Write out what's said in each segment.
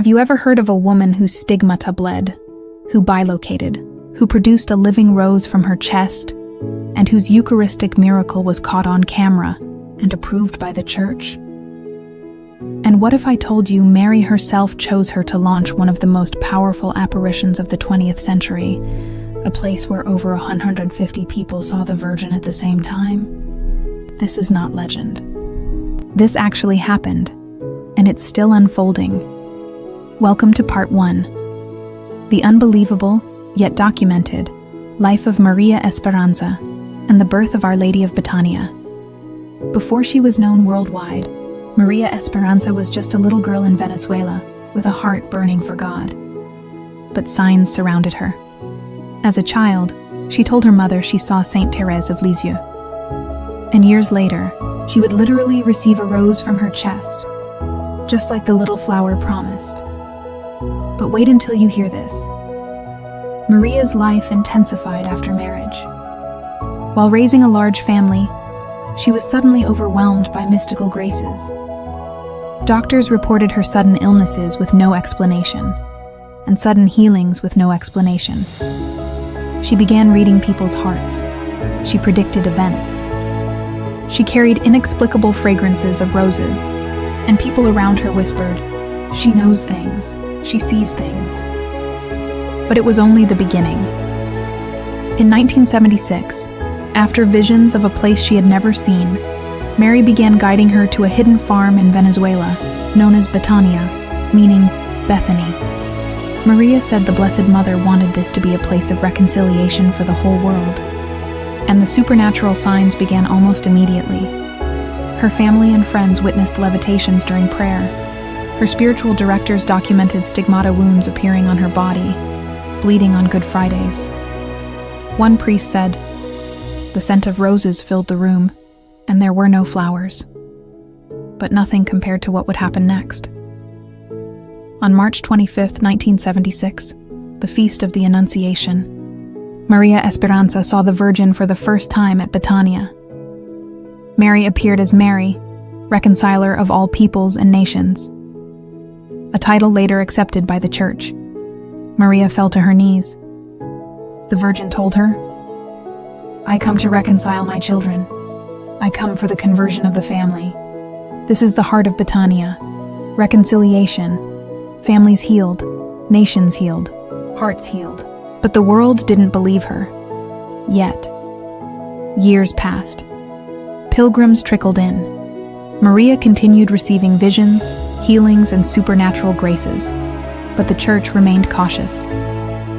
Have you ever heard of a woman whose stigmata bled, who bilocated, who produced a living rose from her chest, and whose Eucharistic miracle was caught on camera and approved by the Church? And what if I told you Mary herself chose her to launch one of the most powerful apparitions of the 20th century, a place where over 150 people saw the Virgin at the same time? This is not legend. This actually happened, and it's still unfolding. Welcome to Part 1. The unbelievable, yet documented, life of Maria Esperanza and the birth of Our Lady of Betania. Before she was known worldwide, Maria Esperanza was just a little girl in Venezuela with a heart burning for God. But signs surrounded her. As a child, she told her mother she saw Saint Thérèse of Lisieux. And years later, she would literally receive a rose from her chest, just like the little flower promised. But wait until you hear this. Maria's life intensified after marriage. While raising a large family, she was suddenly overwhelmed by mystical graces. Doctors reported her sudden illnesses with no explanation, and sudden healings with no explanation. She began reading people's hearts. She predicted events. She carried inexplicable fragrances of roses, and people around her whispered, "She knows things. She sees things." But it was only the beginning. In 1976, after visions of a place she had never seen, Mary began guiding her to a hidden farm in Venezuela, known as Betania, meaning Bethany. Maria said the Blessed Mother wanted this to be a place of reconciliation for the whole world. And the supernatural signs began almost immediately. Her family and friends witnessed levitations during prayer. Her spiritual directors documented stigmata wounds appearing on her body, bleeding on Good Fridays. One priest said, "The scent of roses filled the room, and there were no flowers." But nothing compared to what would happen next. On March 25, 1976, the Feast of the Annunciation, Maria Esperanza saw the Virgin for the first time at Betania. Mary appeared as Mary, Reconciler of all peoples and nations, a title later accepted by the Church. Maria fell to her knees. The Virgin told her, "I come to reconcile my children. I come for the conversion of the family. This is the heart of Betania. Reconciliation. Families healed, nations healed, hearts healed." But the world didn't believe her. Yet. Years passed. Pilgrims trickled in. Maria continued receiving visions, healings, and supernatural graces, but the Church remained cautious.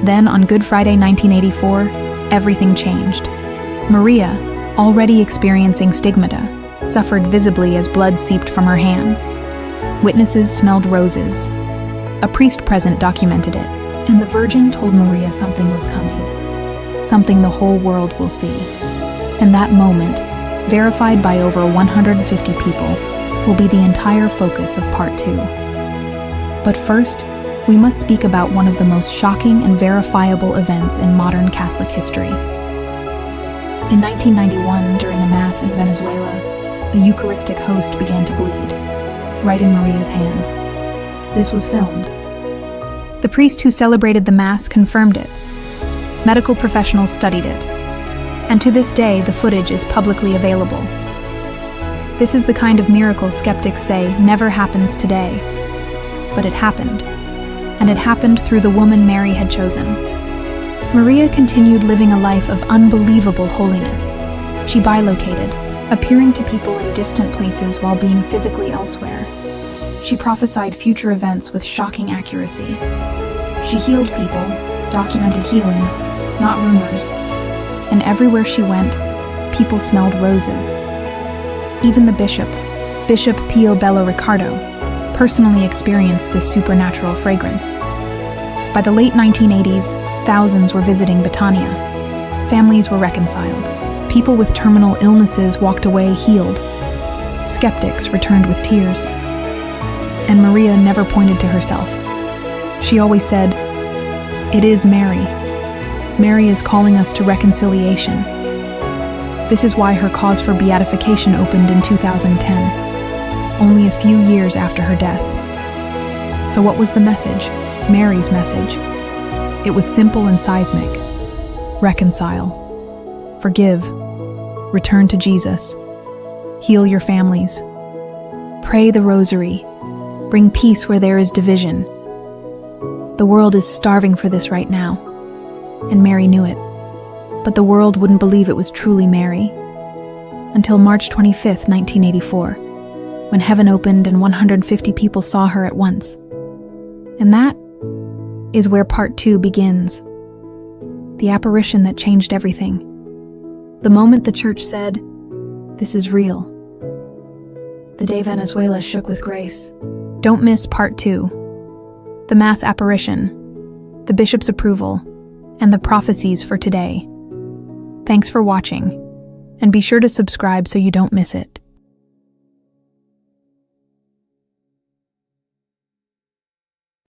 Then, on Good Friday 1984, everything changed. Maria, already experiencing stigmata, suffered visibly as blood seeped from her hands. Witnesses smelled roses. A priest present documented it, and the Virgin told Maria something was coming, something the whole world will see. And that moment, verified by over 150 people, will be the entire focus of Part 2. But first, we must speak about one of the most shocking and verifiable events in modern Catholic history. In 1991, during a Mass in Venezuela, a Eucharistic host began to bleed, right in Maria's hand. This was filmed. The priest who celebrated the Mass confirmed it. Medical professionals studied it. And to this day, the footage is publicly available. This is the kind of miracle skeptics say never happens today. But it happened. And it happened through the woman Mary had chosen. Maria continued living a life of unbelievable holiness. She bilocated, appearing to people in distant places while being physically elsewhere. She prophesied future events with shocking accuracy. She healed people, documented healings, not rumors. And everywhere she went, people smelled roses. Even the Bishop Pio Bello Ricardo, personally experienced this supernatural fragrance. By the late 1980s, thousands were visiting Betania. Families were reconciled. People with terminal illnesses walked away healed. Skeptics returned with tears. And Maria never pointed to herself. She always said, "It is Mary. Mary is calling us to reconciliation." This is why her cause for beatification opened in 2010, only a few years after her death. So what was the message? Mary's message. It was simple and seismic. Reconcile. Forgive. Return to Jesus. Heal your families. Pray the rosary. Bring peace where there is division. The world is starving for this right now, and Mary knew it. But the world wouldn't believe it was truly Mary until March 25th, 1984, when heaven opened and 150 people saw her at once. And that is where part 2 begins. The apparition that changed everything. The moment the church said, "This is real." The day Venezuela shook with grace. Don't miss part 2. The mass apparition, the bishop's approval, and the prophecies for today. Thanks for watching, and be sure to subscribe so you don't miss it.